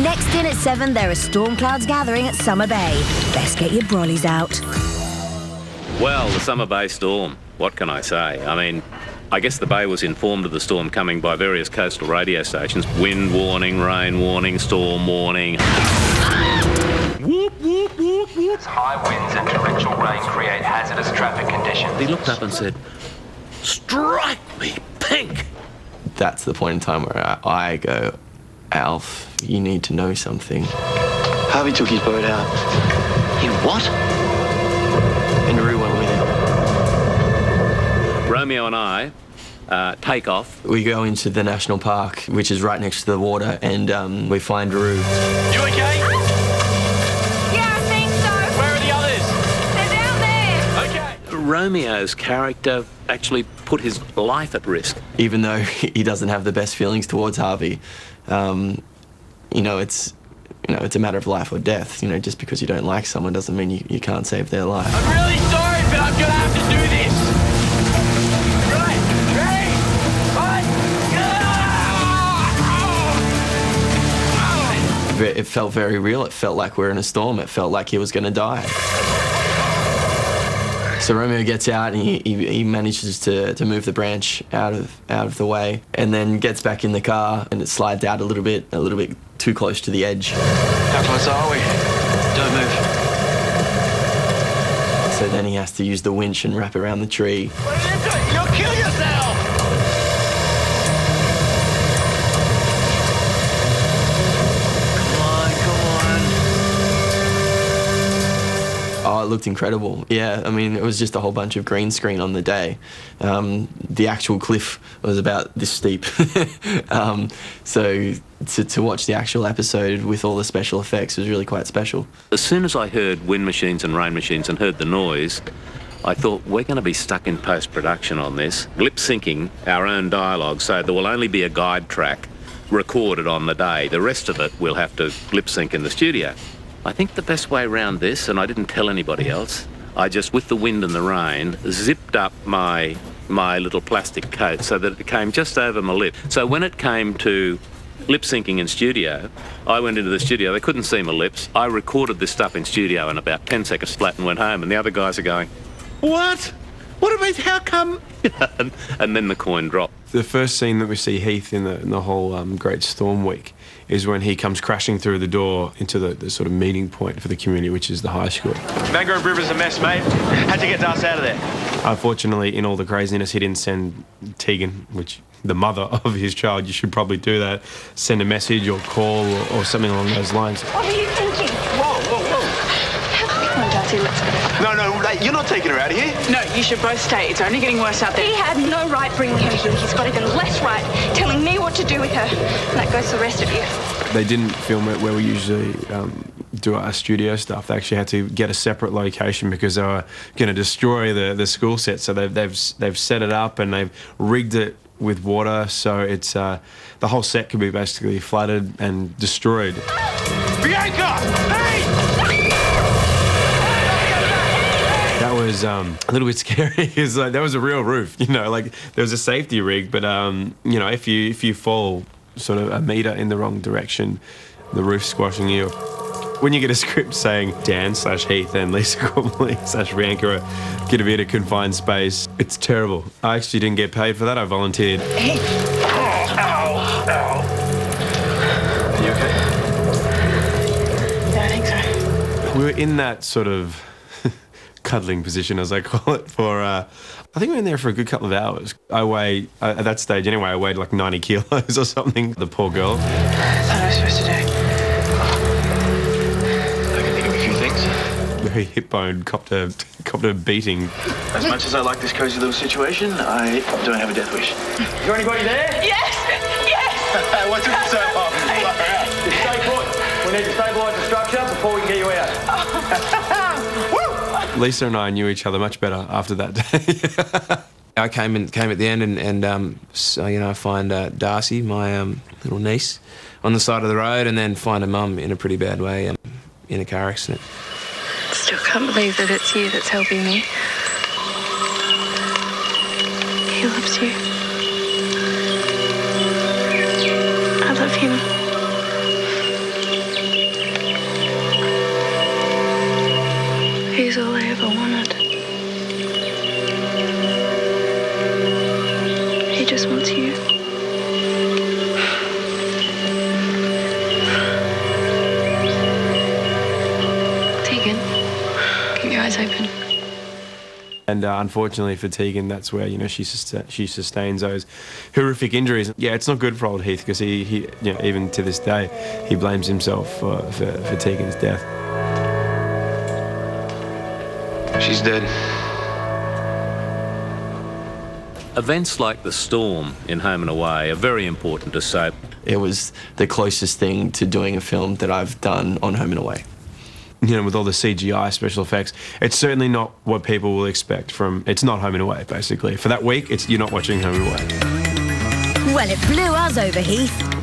Next in at 7, there are storm clouds gathering at Summer Bay. Best get your brollies out. Well, the Summer Bay storm, what can I say? I mean, I guess the bay was informed of the storm coming by various coastal radio stations. Wind warning, rain warning, storm warning. Whoop, whoop, whoop, whoop. High winds and torrential rain create hazardous traffic conditions. He looked up and said, "Strike me pink." That's the point in time where I go, Alf, you need to know something. Harvey took his boat out. He what? And Roo went with him. Romeo and I take off. We go into the national park, which is right next to the water, and we find Roo. You okay? Yeah, I think so. Where are the others? They're down there. Okay. Romeo's character actually put his life at risk. Even though he doesn't have the best feelings towards Harvey, it's a matter of life or death. Just because you don't like someone doesn't mean you can't save their life. I'm really sorry, but I'm gonna have to do this. Right, ready? One. It felt very real. It felt like we're in a storm. It felt like he was going to die. So Romeo gets out and he manages to move the branch out of the way, and then gets back in the car, and it slides out a little bit too close to the edge. How close are we? Don't move. So then he has to use the winch and wrap around the tree. What are you doing? You'll kill yourself. Oh, it looked incredible. Yeah, I mean, it was just a whole bunch of green screen on the day. The actual cliff was about this steep. So to watch the actual episode with all the special effects was really quite special. As soon as I heard wind machines and rain machines and heard the noise, I thought, we're going to be stuck in post-production on this, lip-syncing our own dialogue, so there will only be a guide track recorded on the day. The rest of it we'll have to lip-sync in the studio. I think the best way around this, and I didn't tell anybody else, I just, with the wind and the rain, zipped up my little plastic coat so that it came just over my lip. So when it came to lip-syncing in studio, I went into the studio, they couldn't see my lips. I recorded this stuff in studio in about 10 seconds flat and went home, and the other guys are going, "What? What about, how come?" and then the coin dropped. The first scene that we see Heath in the whole Great Storm Week is when he comes crashing through the door into the sort of meeting point for the community, which is the high school. Mangrove River's a mess, mate. Had to get us out of there. Unfortunately, in all the craziness, he didn't send Tegan, which the mother of his child, you should probably do that, send a message or call or something along those lines. What are you thinking? Whoa. Come on, Darcy, let's go. No, you're not taking her out of here. No, you should both stay. It's only getting worse out there. He had no right bringing her here. He's got even less right telling me what to do with her. And that goes for the rest of you. They didn't film it where we usually do our studio stuff. They actually had to get a separate location because they were going to destroy the school set. So they've set it up and they've rigged it with water, so it's the whole set could be basically flooded and destroyed. Bianca! Hey! That was a little bit scary because that was a real roof, there was a safety rig, but if you fall sort of a metre in the wrong direction, the roof's squashing you. When you get a script saying Dan/Heath and Lisa Gormley/Bianca get a bit of confined space, it's terrible. I actually didn't get paid for that. I volunteered. Hey. Ow. Are you okay? Yeah, I think so. We were in that sort of cuddling position, as I call it, for I think we were in there for a good couple of hours. I weighed, at that stage anyway, I weighed like 90 kilos or something. The poor girl. That's what I was supposed to do. Her hip bone copped a beating. As much as I like this cozy little situation, I don't have a death wish. Is there anybody there? Yes! What's it so hard? Stay put. We need to stabilise the structure before we can get you out. Lisa and I knew each other much better after that day. I came at the end and I find Darcy, my little niece, on the side of the road, and then find her mum in a pretty bad way in a car accident. Still can't believe that it's you that's helping me. He loves you. I love him. And unfortunately for Tegan, that's where, you know, she sustains those horrific injuries. Yeah, it's not good for old Heath, because he you know, even to this day, he blames himself for Tegan's death. She's dead. Events like the storm in Home and Away are very important to soap. It was the closest thing to doing a film that I've done on Home and Away. You know, with all the CGI special effects, it's certainly not what people will expect from. It's not Home and Away, basically. For that week, you're not watching Home and Away. Well, it blew us over, Heath.